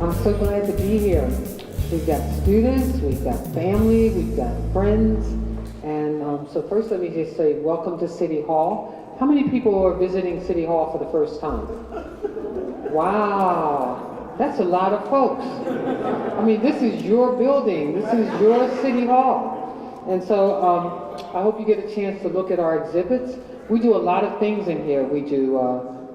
I'm so glad to be here. We've got students, we've got family, we've got friends, and so first let me just say welcome to City Hall. How many people are visiting City Hall for the first time? Wow, that's a lot of folks. I mean, this is your building, this is your City Hall. And so I hope you get a chance to look at our exhibits. We do a lot of things in here. We do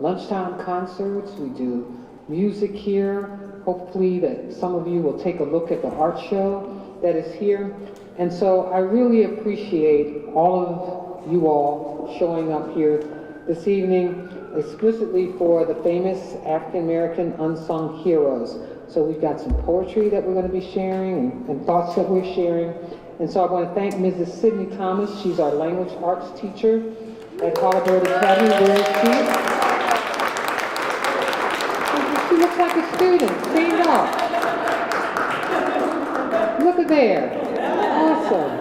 lunchtime concerts, we do music here. Hopefully that some of you will take a look at the art show that is here. And so I really appreciate all of you all showing up here this evening explicitly for the famous African American unsung heroes. So we've got some poetry that we're going to be sharing and thoughts that we're sharing. And so I want to thank Mrs. Sydney Thomas. She's our language arts teacher at Harvard Academy. Where is she? She looks like a student. Stand up. Look at there. Awesome.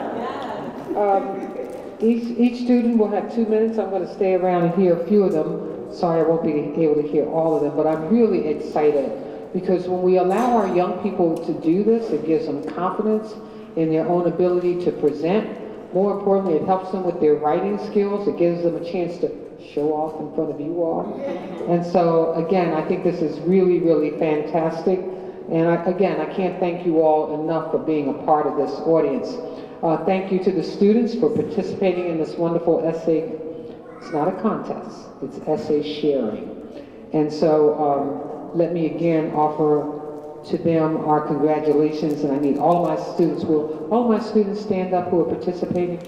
Each student will have 2 minutes. I'm going to stay around and hear a few of them. Sorry, I won't be able to hear all of them, but I'm really excited because when we allow our young people to do this, it gives them confidence in their own ability to present. More importantly, it helps them with their writing skills. It gives them a chance to show off in front of you all. And so, again, I think this is really, really fantastic. And again, I can't thank you all enough for being a part of this audience. Thank you to the students for participating in this wonderful essay. It's not a contest, it's essay sharing. And so let me again offer to them our congratulations, and I need all of my students. Will all of my students stand up who are participating?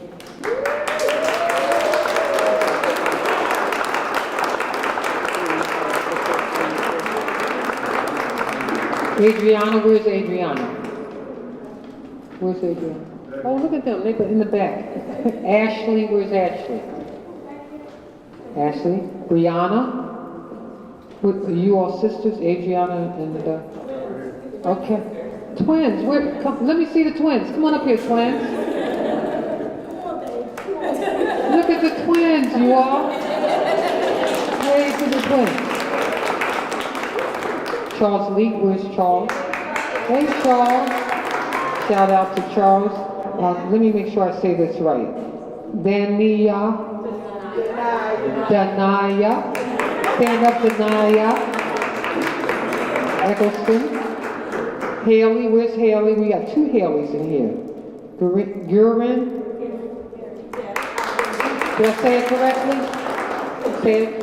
Adriana, where's Adriana? Where's Adriana? Oh, look at them, they're in the back. Ashley, where's Ashley? Ashley? Brianna? Are you all sisters, Adriana and okay. Twins, come, let me see the twins. Come on up here, twins. Look at the twins, you all. Hey to the twins. Charles Leak, where's Charles? Hey, Charles. Shout out to Charles. Let me make sure I say this right. Danaya. Stand up, Danaya. Eccleston. Haley, where's Haley? We got two Haleys in here. Gurin. Did I say it correctly?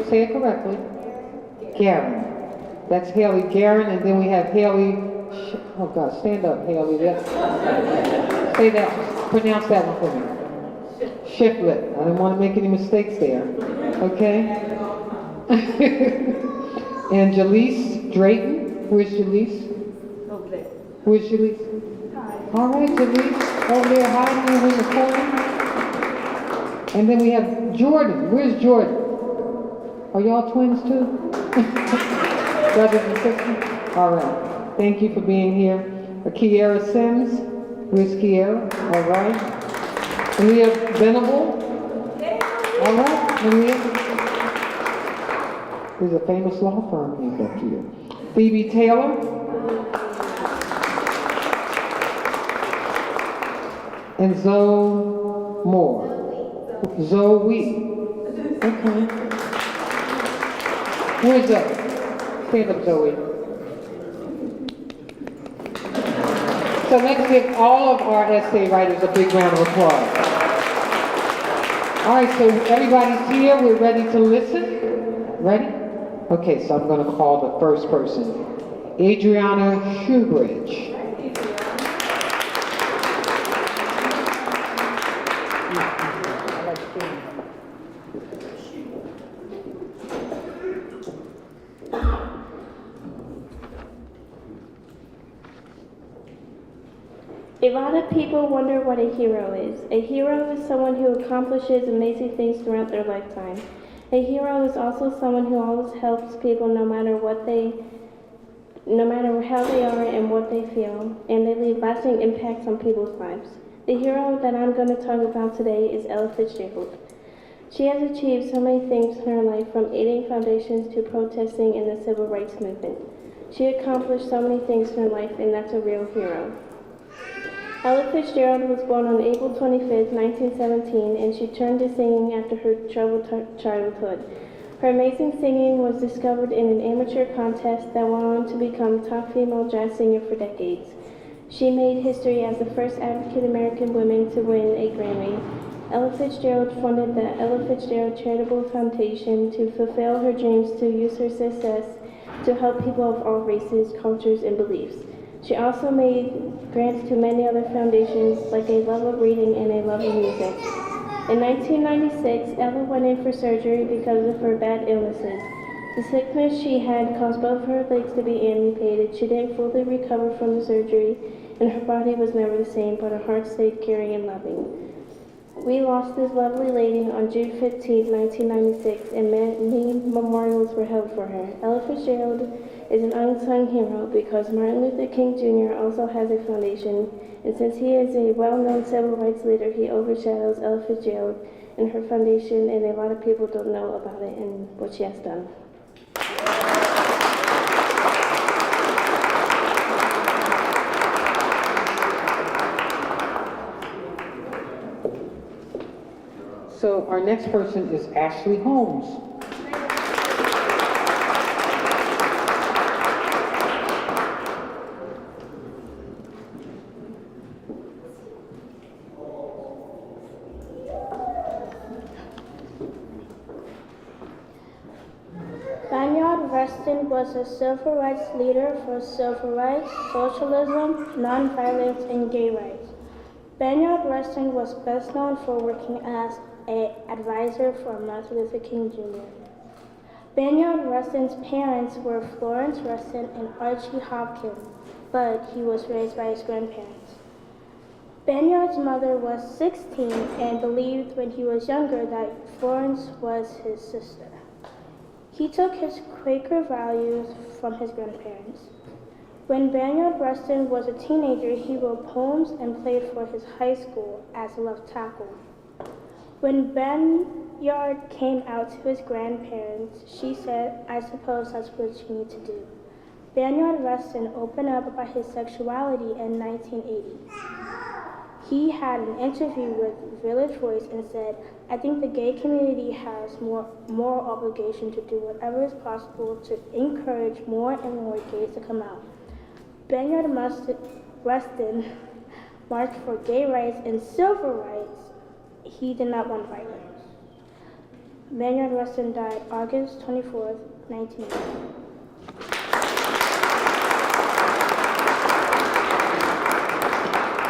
Say it correctly. Garen. That's Haley Garen, and then we have Haley. Oh God, stand up, Haley. Say that. Pronounce that one for me. Shiflett. I don't want to make any mistakes there. Okay. And Jaleese Drayton. Where's Jaleese? Over there. Where's Jaleese? Hi. All right, Jaleese. Over there hiding in the corner. And then we have Jordan. Where's Jordan? Are y'all twins too? Brothers and sisters? All right. Thank you for being here. Kiera Sims. Where's Kiera? All right. Leah Venable. All right. Leah. There's a famous law firm named up here. Phoebe Taylor. And Zoe Moore. Zoe. Okay. Where's Zoe? Stand up, Zoe. So let's give all of our essay writers a big round of applause. All right, so everybody's here. We're ready to listen. Ready? Okay, so I'm going to call the first person. Adriana Shoebridge. A lot of people wonder what a hero is. A hero is someone who accomplishes amazing things throughout their lifetime. A hero is also someone who always helps people no matter how they are and what they feel, and they leave lasting impacts on people's lives. The hero that I'm going to talk about today is Ella Fitzgerald. She has achieved so many things in her life, from aiding foundations to protesting in the civil rights movement. She accomplished so many things in her life, and that's a real hero. Ella Fitzgerald was born on April 25, 1917, and she turned to singing after her troubled childhood. Her amazing singing was discovered in an amateur contest that went on to become top female jazz singer for decades. She made history as the first African American woman to win a Grammy. Ella Fitzgerald funded the Ella Fitzgerald Charitable Foundation to fulfill her dreams to use her success to help people of all races, cultures, and beliefs. She also made grants to many other foundations like A Love of Reading and A Love of Music. In 1996, Ella went in for surgery because of her bad illnesses. The sickness she had caused both her legs to be amputated. She didn't fully recover from the surgery, and her body was never the same, but her heart stayed caring and loving. We lost this lovely lady on June 15, 1996, and many memorials were held for her. Ella Fitzgerald is an unsung hero because Martin Luther King Jr. also has a foundation, and since he is a well-known civil rights leader, he overshadows Ella Fitzgerald and her foundation, and a lot of people don't know about it and what she has done. So our next person is Ashley Holmes. Bayard Rustin was a civil rights leader for civil rights, socialism, nonviolence, and gay rights. Bayard Rustin was best known for working as an advisor for Martin Luther King Jr. Bayard Rustin's parents were Florence Rustin and Archie Hopkins, but he was raised by his grandparents. Bayard's mother was 16 and believed when he was younger that Florence was his sister. He took his Quaker values from his grandparents. When Bayard Rustin was a teenager, he wrote poems and played for his high school as a left tackle. When Bayard came out to his grandparents, she said, "I suppose that's what you need to do." Bayard Rustin opened up about his sexuality in 1980. He had an interview with Village Voice and said, "I think the gay community has more moral obligation to do whatever is possible to encourage more and more gays to come out." Bayard Rustin marched for gay rights and civil rights. He did not want violence. Bayard Rustin died August 24th, 1980.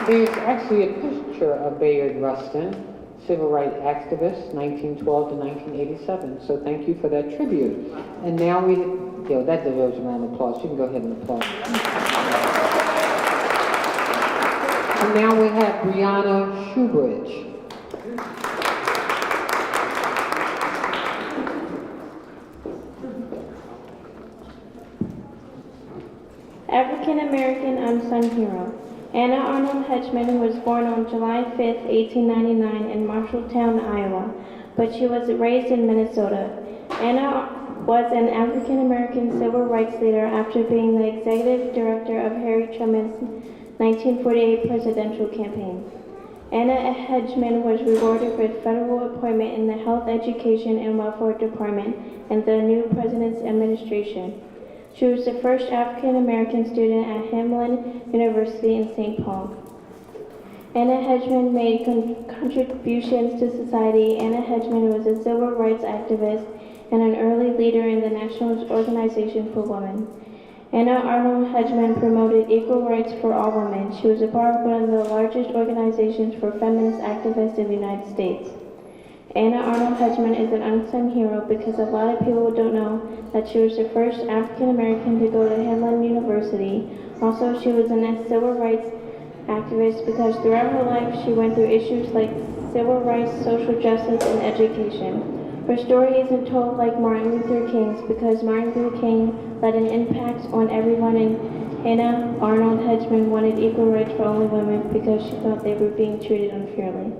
There's actually a picture of Bayard Rustin, civil rights activist, 1912 to 1987. So thank you for that tribute. And now that deserves a round of applause. You can go ahead and applaud. And now we have Brianna Shoebridge. African American unsung hero. Anna Arnold Hedgeman was born on July 5, 1899 in Marshalltown, Iowa, but she was raised in Minnesota. Anna was an African American civil rights leader after being the executive director of Harry Truman's 1948 presidential campaign. Anna Hedgeman was rewarded with federal appointment in the Health, Education, and Welfare Department in the new president's administration. She was the first African American student at Hamline University in St. Paul. Anna Hedgeman made contributions to society. Anna Hedgeman was a civil rights activist and an early leader in the National Organization for Women. Anna Arnold Hedgeman promoted equal rights for all women. She was a part of one of the largest organizations for feminist activists in the United States. Anna Arnold Hedgeman is an unsung hero because a lot of people don't know that she was the first African American to go to Hamline University. Also, she was a civil rights activist because throughout her life she went through issues like civil rights, social justice, and education. Her story isn't told like Martin Luther King's because Martin Luther King led an impact on everyone, and Anna Arnold Hedgeman wanted equal rights for only women because she thought they were being treated unfairly.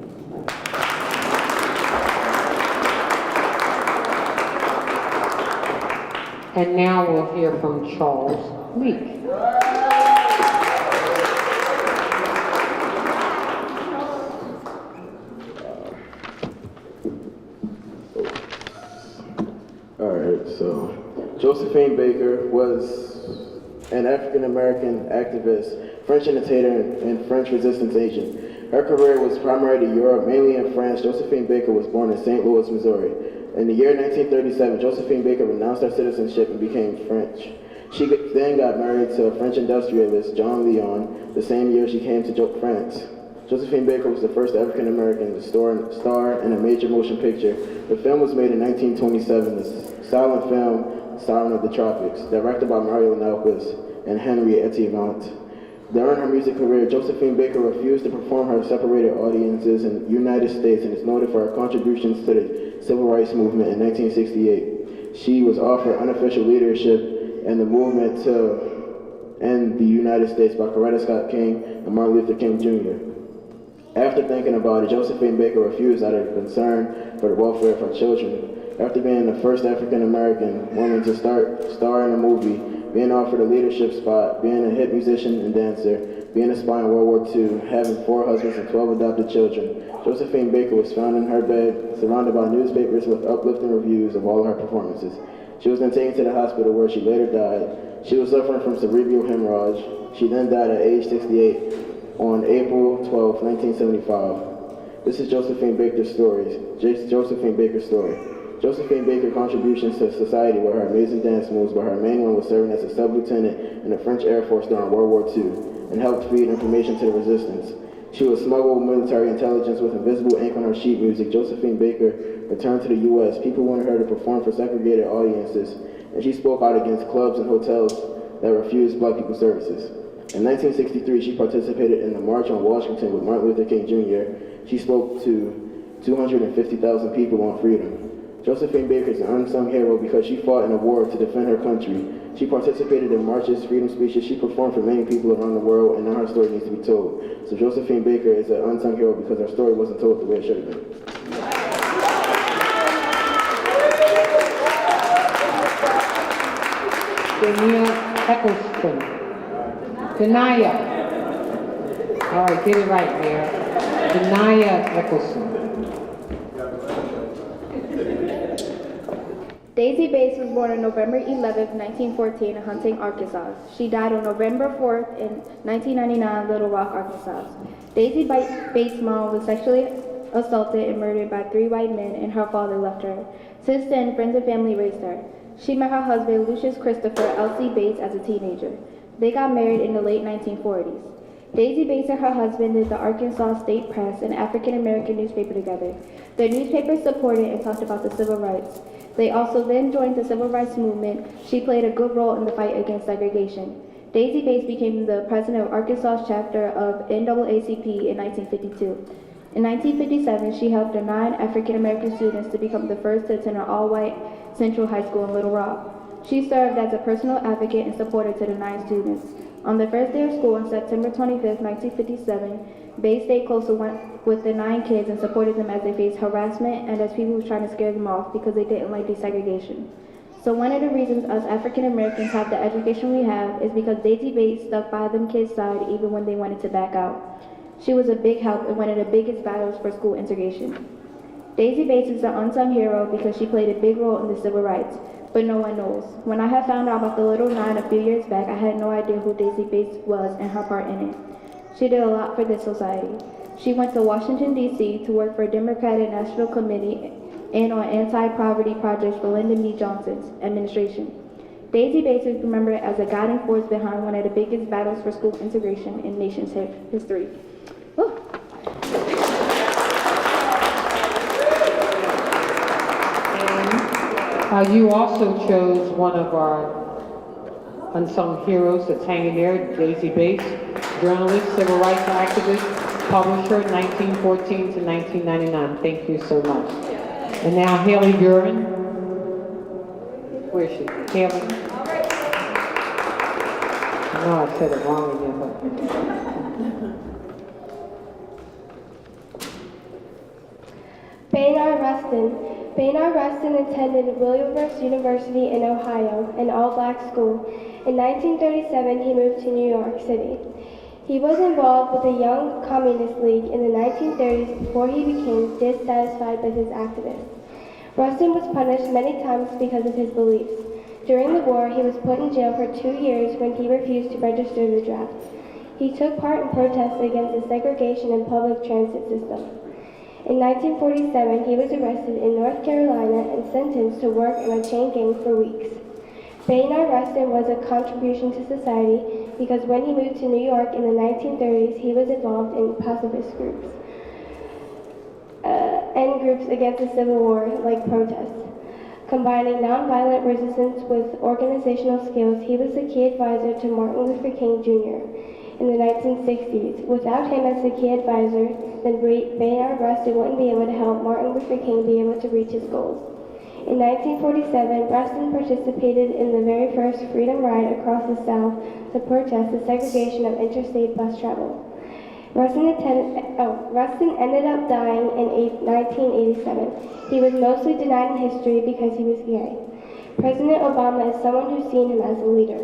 And now we'll hear from Charles Leak. All right, so Josephine Baker was an African-American activist, French entertainer, and French resistance agent. Her career was primarily in Europe, mainly in France. Josephine Baker was born in St. Louis, Missouri. In the year 1937, Josephine Baker renounced her citizenship and became French. She then got married to French industrialist John Leon the same year she came to France. Josephine Baker was the first African-American to star in a major motion picture. The film was made in 1927, the silent film Siren of the Tropics, directed by Mario Naukos and Henry Etievant. During her music career, Josephine Baker refused to perform her separated audiences in the United States and is noted for her contributions to the Civil Rights Movement in 1968. She was offered unofficial leadership in the movement to end the United States by Coretta Scott King and Martin Luther King Jr. After thinking about it, Josephine Baker refused out of concern for the welfare of her children. After being the first African-American woman to star in a movie, being offered a leadership spot, being a hit musician and dancer, being a spy in World War II, having 4 husbands and 12 adopted children, Josephine Baker was found in her bed, surrounded by newspapers with uplifting reviews of all of her performances. She was then taken to the hospital where she later died. She was suffering from cerebral hemorrhage. She then died at age 68 on April 12, 1975. This is Josephine Baker's story. Josephine Baker's story. Josephine Baker's contributions to society were her amazing dance moves, but her main one was serving as a sub-lieutenant in the French Air Force during World War II and helped feed information to the resistance. She would smuggle military intelligence with invisible ink on her sheet music. Josephine Baker returned to the U.S. People wanted her to perform for segregated audiences, and she spoke out against clubs and hotels that refused black people services. In 1963, she participated in the March on Washington with Martin Luther King Jr. She spoke to 250,000 people on freedom. Josephine Baker is an unsung hero because she fought in a war to defend her country. She participated in marches, freedom speeches, she performed for many people around the world, and now her story needs to be told. So Josephine Baker is an unsung hero because her story wasn't told the way it should have been. Dania Eccleston. Dania. All right, get it right, Mayor. Dania Eccleston. Daisy Bates was born on November 11, 1914 in Hunting, Arkansas. She died on November 4th in 1999 in Little Rock, Arkansas. Daisy Bates' mom was sexually assaulted and murdered by 3 white men, and her father left her. Since then, friends and family raised her. She met her husband, Lucius Christopher L.C. Bates, as a teenager. They got married in the late 1940s. Daisy Bates and her husband did the Arkansas State Press, an African-American newspaper, together. The newspaper supported and talked about the civil rights. They also then joined the civil rights movement. She played a good role in the fight against segregation. Daisy Bates became the president of Arkansas chapter of NAACP in 1952. In 1957, she helped the 9 African-American students to become the first to attend an all-white Central High School in Little Rock. She served as a personal advocate and supporter to the 9 students. On the first day of school on September 25, 1957, Bates stayed close with the 9 kids and supported them as they faced harassment and as people were trying to scare them off because they didn't like desegregation. So one of the reasons us African Americans have the education we have is because Daisy Bates stuck by them kids' side even when they wanted to back out. She was a big help in one of the biggest battles for school integration. Daisy Bates is an unsung hero because she played a big role in the civil rights, but no one knows. When I had found out about the Little 9 a few years back, I had no idea who Daisy Bates was and her part in it. She did a lot for this society. She went to Washington, D.C. to work for a Democratic National Committee and on anti-poverty projects for Lyndon B. Johnson's administration. Daisy Bates is remembered as a guiding force behind one of the biggest battles for school integration in nation's history. Woo. You also chose one of our unsung heroes that's hanging there, Daisy Bates, journalist, civil rights activist, publisher, 1914 to 1999. Thank you so much. And now Haley Duran. Where is she? Haley? I know I said it wrong again, but... Bayard Rustin. Baynard Rustin attended Wilberforce University in Ohio, an all-black school. In 1937, he moved to New York City. He was involved with the Young Communist League in the 1930s before he became dissatisfied with his activism. Rustin was punished many times because of his beliefs. During the war, he was put in jail for 2 years when he refused to register the draft. He took part in protests against the segregation in public transit system. In 1947, he was arrested in North Carolina and sentenced to work in a chain gang for weeks. Baynard Rustin was a contribution to society because when he moved to New York in the 1930s, he was involved in pacifist groups and groups against the Civil War, like protests. Combining nonviolent resistance with organizational skills, he was the key advisor to Martin Luther King Jr. in the 1960s. Without him as the key advisor, then Baynard Rustin wouldn't be able to help Martin Luther King be able to reach his goals. In 1947, Rustin participated in the very first Freedom Ride across the South to protest the segregation of interstate bus travel. Rustin ended up dying in 1987. He was mostly denied in history because he was gay. President Obama is someone who's seen him as a leader.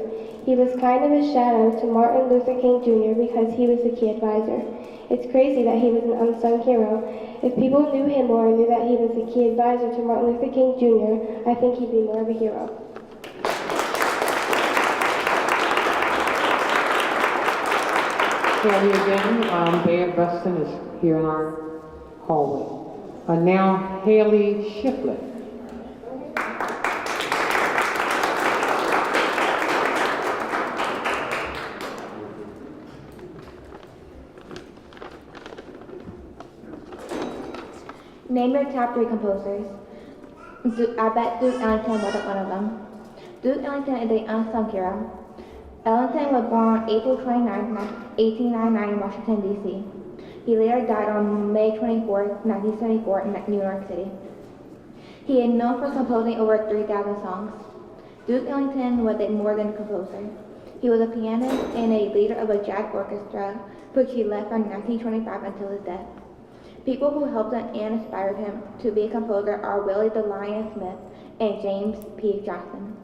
He was kind of a shadow to Martin Luther King Jr. because he was the key advisor. It's crazy that he was an unsung hero. If people knew him more and knew that he was the key advisor to Martin Luther King Jr., I think he'd be more of a hero. Here again, Baynard Rustin is here in our hallway. Now Haley Shiflett. Name your top 3 composers. I bet Duke Ellington wasn't one of them. Duke Ellington is an unsung hero. Ellington was born on April 29, 1899 in Washington, D.C. He later died on May 24, 1974 in New York City. He is known for composing over 3,000 songs. Duke Ellington was more than a composer. He was a pianist and a leader of a jazz orchestra, which he led from 1925 until his death. People who helped him and inspired him to be a composer are Willie the Lion Smith and James P. Johnson.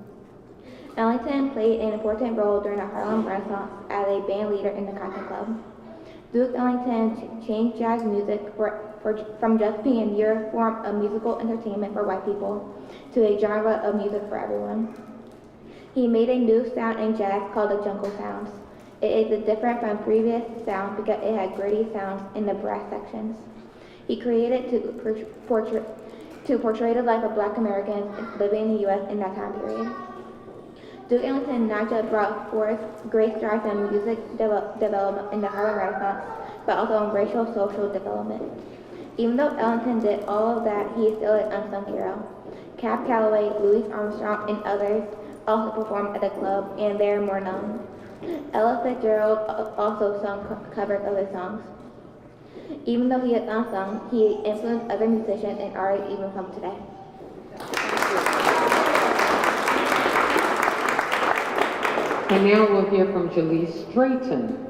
Ellington played an important role during the Harlem Renaissance as a band leader in the Cotton Club. Duke Ellington changed jazz music from just being a mere form of musical entertainment for white people to a genre of music for everyone. He made a new sound in jazz called the jungle sounds. It is different from previous sounds because it had gritty sounds in the brass sections. He created to portray the life of Black Americans living in the U.S. in that time period. Duke Ellington not just brought forth great strides in music development in the Harlem Renaissance, but also in racial social development. Even though Ellington did all of that, he is still an unsung hero. Cab Calloway, Louis Armstrong, and others also performed at the club, and they are more known. Ella Fitzgerald also sung covers of his songs. Even though he is unsung, he influenced other musicians and artists even from today. And now we'll hear from Jalise Drayton.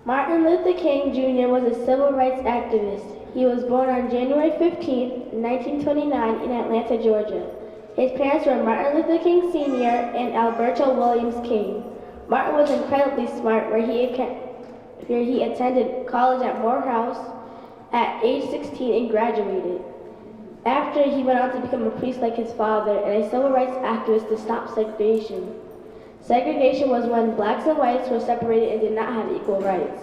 Martin Luther King Jr. was a civil rights activist. He was born on January 15, 1929 in Atlanta, Georgia. His parents were Martin Luther King Sr. and Alberta Williams King. Martin was incredibly smart, where he attended college at Morehouse at age 16 and graduated. After, he went on to become a priest like his father and a civil rights activist to stop segregation. Segregation was when blacks and whites were separated and did not have equal rights.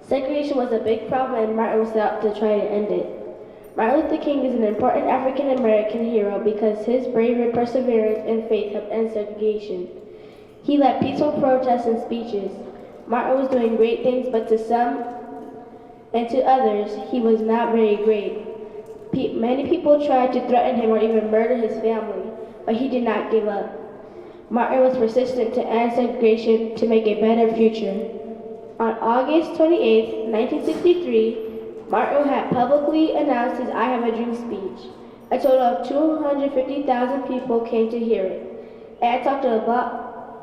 Segregation was a big problem and Martin was set out to try to end it. Martin Luther King is an important African American hero because his bravery, perseverance, and faith helped end segregation. He led peaceful protests and speeches. Martin was doing great things, but to some and to others, he was not very great. Many people tried to threaten him or even murder his family, but he did not give up. Martin was persistent to end segregation to make a better future. On August 28, 1963, Martin had publicly announced his I Have a Dream speech. A total of 250,000 people came to hear it. And I talked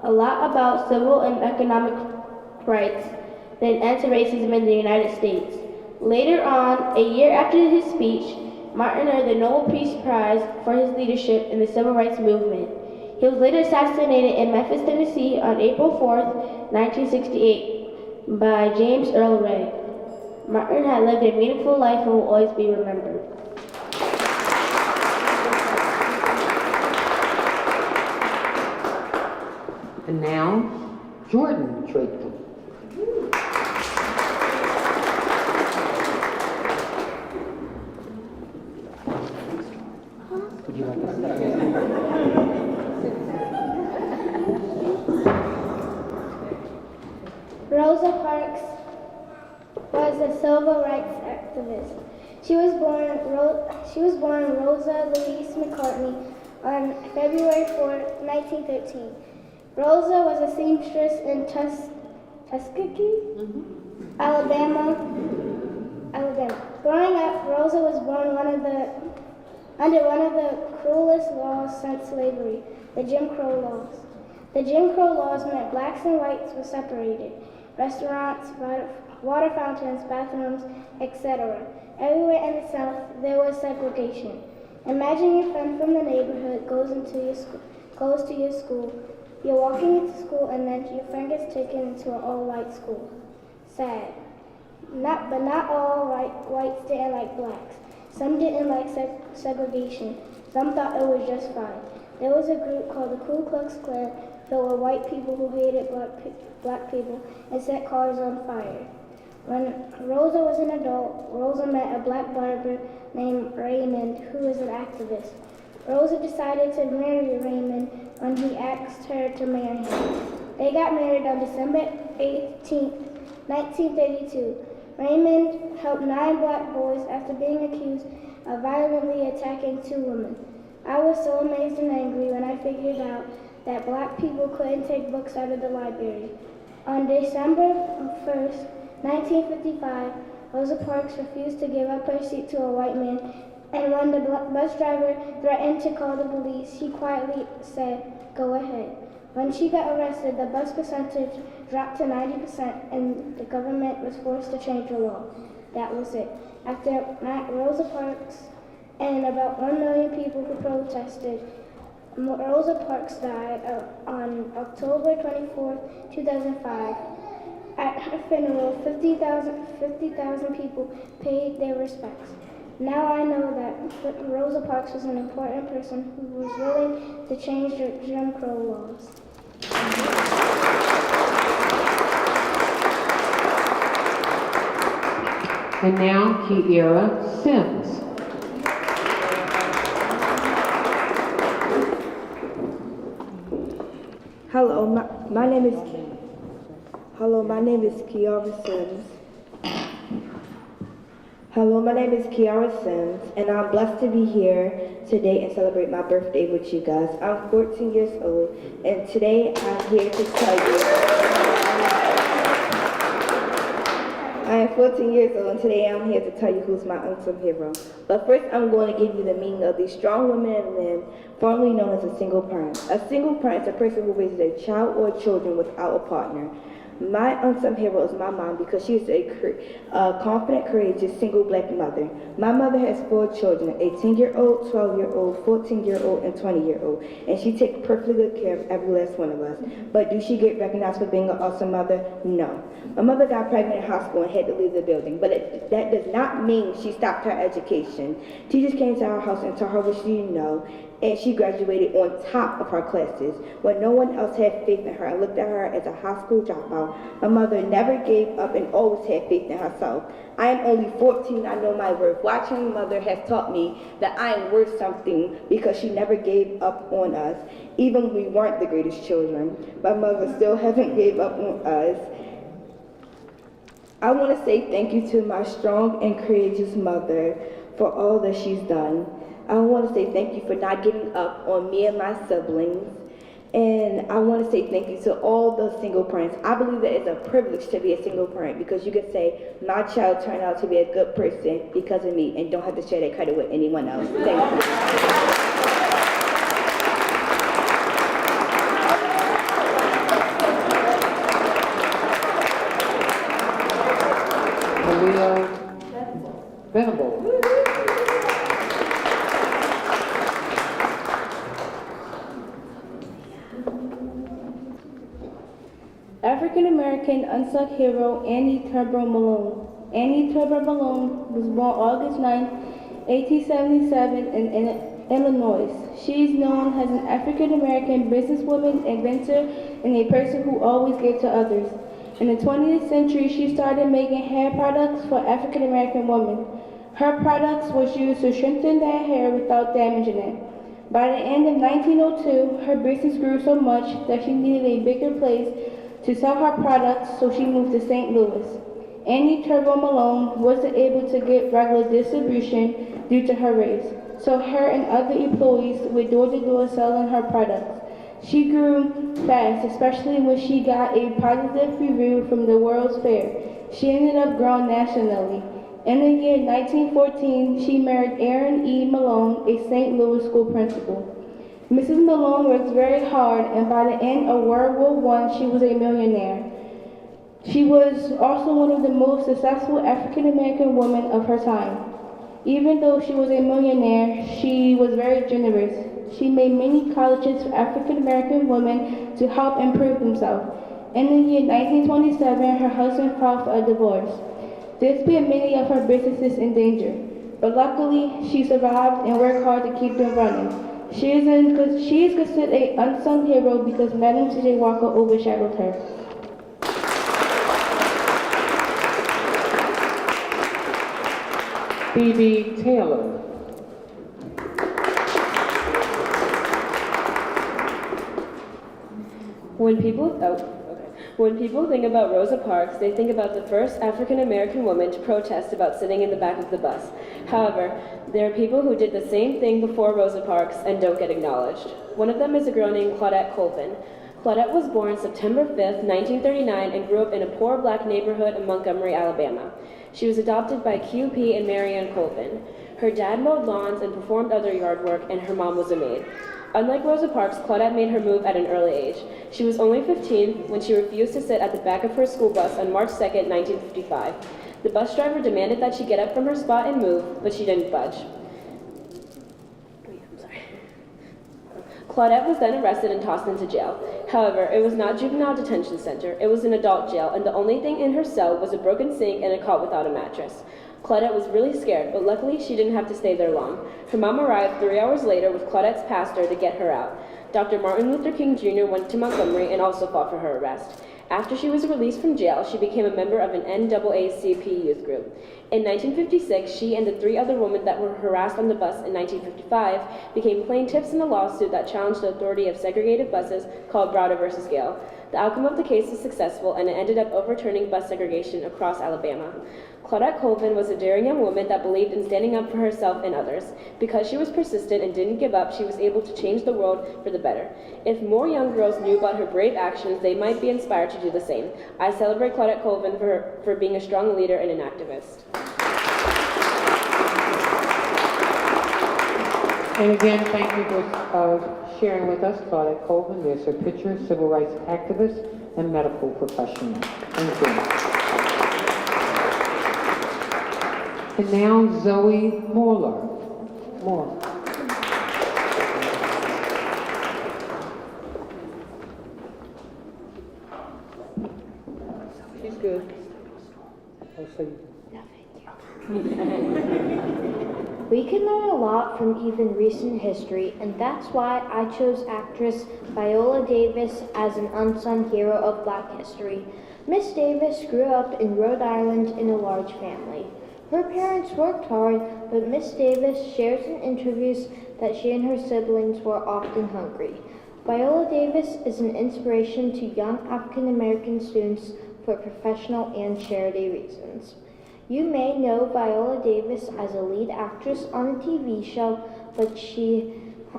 a lot about civil and economic rights, then anti-racism in the United States. Later on, a year after his speech, Martin earned the Nobel Peace Prize for his leadership in the civil rights movement. He was later assassinated in Memphis, Tennessee on April 4th, 1968 by James Earl Ray. Martin had lived a meaningful life and will always be remembered. And now, Jordan Drayton. Would you like to start? Rosa Parks was a civil rights activist. She was born Rosa Louise McCartney on February 4, 1913. Rosa was a seamstress in Tuskegee, Alabama. Growing up, Rosa was born under one of the cruelest laws since slavery, the Jim Crow laws. The Jim Crow laws meant blacks and whites were separated. Restaurants, water fountains, bathrooms, etc. Everywhere in the South, there was segregation. Imagine your friend from the neighborhood goes to your school. You're walking into school and then your friend gets taken into an all-white school. Sad. But not all whites didn't like blacks. Some didn't like segregation. Some thought it was just fine. There was a group called the Ku Klux Klan filled with white people who hated black people and set cars on fire. When Rosa was an adult, Rosa met a black barber named Raymond, who was an activist. Rosa decided to marry Raymond when he asked her to marry him. They got married on December 18, 1932. Raymond helped 9 black boys after being accused of violently attacking 2 women. I was so amazed and angry when I figured out that black people couldn't take books out of the library. On December 1st, 1955, Rosa Parks refused to give up her seat to a white man, and when the bus driver threatened to call the police, she quietly said, "Go ahead." When she got arrested, the bus percentage dropped to 90%, and the government was forced to change the law. That was it. After Rosa Parks and about 1 million people who protested, Rosa Parks died on October 24, 2005. At her funeral, 50,000 people paid their respects. Now I know that Rosa Parks was an important person who was willing to change the Jim Crow laws. And now, Kiera Sims. Hello, my name is Kiara Sims. Hello, my name is Kiara Sims, and I'm blessed to be here today and celebrate my birthday with you guys. I'm 14 years old, and today I'm here to tell you. I am 14 years old, and today I'm here to tell you who's my unsung hero. But first, I'm going to give you the meaning of these strong women and men, formerly known as a single parent. A single parent is a person who raises a child or children without a partner. My unsung hero is my mom because she is a confident, courageous, single black mother. My mother has 4 children, a 10-year-old, 12-year-old, 14-year-old, and 20-year-old. And she takes perfectly good care of every last one of us. But do she get recognized for being an awesome mother? No. My mother got pregnant in high school and had to leave the building. But that does not mean she stopped her education. Teachers came to our house and told her what she didn't know. And she graduated on top of her classes. When no one else had faith in her and looked at her as a high school dropout, my mother never gave up and always had faith in herself. I am only 14, I know my worth. Watching mother has taught me that I am worth something because she never gave up on us. Even when we weren't the greatest children, my mother still hasn't gave up on us. I want to say thank you to my strong and courageous mother for all that she's done. I want to say thank you for not giving up on me and my siblings. And I want to say thank you to all the single parents. I believe that it's a privilege to be a single parent because you can say, my child turned out to be a good person because of me, and don't have to share that credit with anyone else. Thank you. Malia Venable. African American unsung hero Annie Turbo Malone. Annie Turbo Malone was born August 9, 1877 in Illinois. She is known as an African American businesswoman, inventor, and a person who always gave to others. In the 20th century, she started making hair products for African American women. Her products was used to strengthen their hair without damaging it. By the end of 1902, her business grew so much that she needed a bigger place to sell her products, so she moved to St. Louis. Annie Turbo Malone wasn't able to get regular distribution due to her race, so her and other employees went door-to-door selling her products. She grew fast, especially when she got a positive review from the World's Fair. She ended up growing nationally. In the year 1914, she married Aaron E. Malone, a St. Louis school principal. Mrs. Malone worked very hard, and by the end of World War I, she was a millionaire. She was also one of the most successful African American women of her time. Even though she was a millionaire, she was very generous. She made many colleges for African American women to help improve themselves. In the year 1927, her husband filed for a divorce. This put many of her businesses in danger, but luckily she survived and worked hard to keep them running. She is considered an unsung hero because Madam C.J. Walker overshadowed her. Phoebe Taylor. When people think about Rosa Parks, they think about the first African American woman to protest about sitting in the back of the bus. However, there are people who did the same thing before Rosa Parks and don't get acknowledged. One of them is a girl named Claudette Colvin. Claudette was born September 5th, 1939, and grew up in a poor black neighborhood in Montgomery, Alabama. She was adopted by Q.P. and Marianne Colvin. Her dad mowed lawns and performed other yard work, and her mom was a maid. Unlike Rosa Parks, Claudette made her move at an early age. She was only 15 when she refused to sit at the back of her school bus on March 2nd, 1955. The bus driver demanded that she get up from her spot and move, but she didn't budge. Claudette was then arrested and tossed into jail. However, it was not juvenile detention center, it was an adult jail, and the only thing in her cell was a broken sink and a cot without a mattress. Claudette was really scared, but luckily she didn't have to stay there long. Her mom arrived 3 hours later with Claudette's pastor to get her out. Dr. Martin Luther King Jr. went to Montgomery and also fought for her arrest. After she was released from jail, she became a member of an NAACP youth group. In 1956, she and the 3 other women that were harassed on the bus in 1955 became plaintiffs in a lawsuit that challenged the authority of segregated buses called Browder versus Gale. The outcome of the case was successful, and it ended up overturning bus segregation across Alabama. Claudette Colvin was a daring young woman that believed in standing up for herself and others. Because she was persistent and didn't give up, she was able to change the world for the better. If more young girls knew about her brave actions, they might be inspired to do the same. I celebrate Claudette Colvin for being a strong leader and an activist. And again, thank you for sharing with us Claudette Colvin. There's her picture, civil rights activist and medical professional. Thank you. And now Zoe Moore. She's good. We can learn a lot from even recent history, and that's why I chose actress Viola Davis as an unsung hero of Black history. Miss Davis grew up in Rhode Island in a large family. Her parents worked hard, but Miss Davis shares in interviews that she and her siblings were often hungry. Viola Davis is an inspiration to young African American students for professional and charity reasons. You may know Viola Davis as a lead actress on a TV show, but she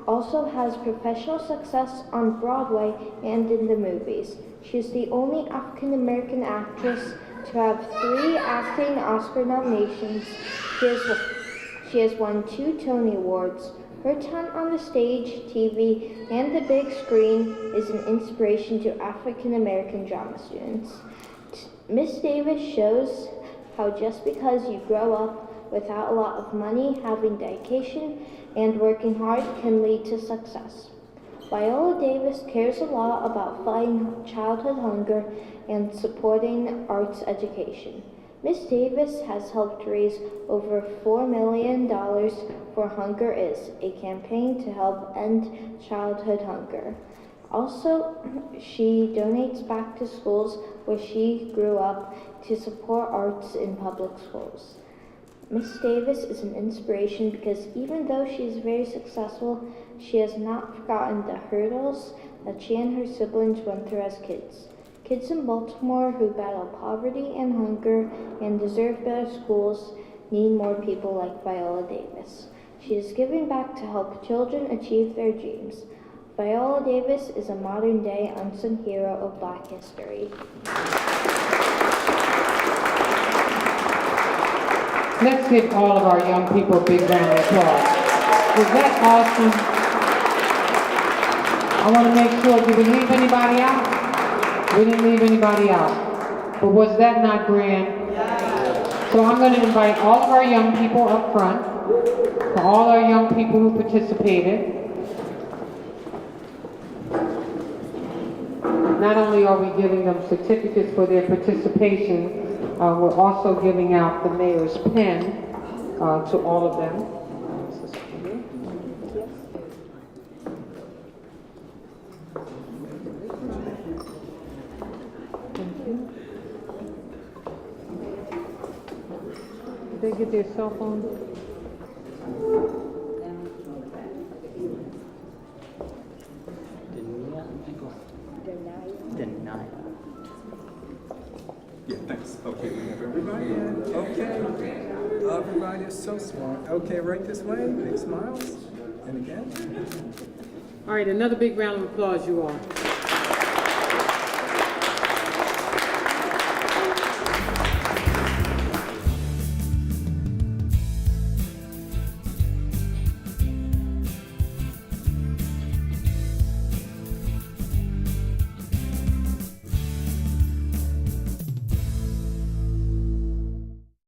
also has professional success on Broadway and in the movies. She is the only African American actress to have 3 acting Oscar nominations. She has won 2 Tony Awards. Her time on the stage, TV, and the big screen is an inspiration to African American drama students. Miss Davis shows how just because you grow up without a lot of money, having dedication, and working hard can lead to success. Viola Davis cares a lot about fighting childhood hunger and supporting arts education. Miss Davis has helped raise over $4 million for Hunger Is, a campaign to help end childhood hunger. Also, she donates back to schools where she grew up to support arts in public schools. Miss Davis is an inspiration because even though she is very successful, she has not forgotten the hurdles that she and her siblings went through as kids. Kids in Baltimore who battle poverty and hunger and deserve better schools need more people like Viola Davis. She is giving back to help children achieve their dreams. Viola Davis is a modern-day unsung hero of Black history. Let's give all of our young people a big round of applause. Was that awesome? I want to make sure, did we leave anybody out? We didn't leave anybody out. But was that not grand? Yes. So I'm going to invite all of our young people up front, for all our young people who participated. Not only are we giving them certificates for their participation, we're also giving out the mayor's pen to all of them. Thank you. Did they get their cell phones? Denial. Yeah, thanks. Okay, we have everybody in. Okay. Everybody is so smart. Okay, right this way. Big smiles. And again. All right, another big round of applause, you all.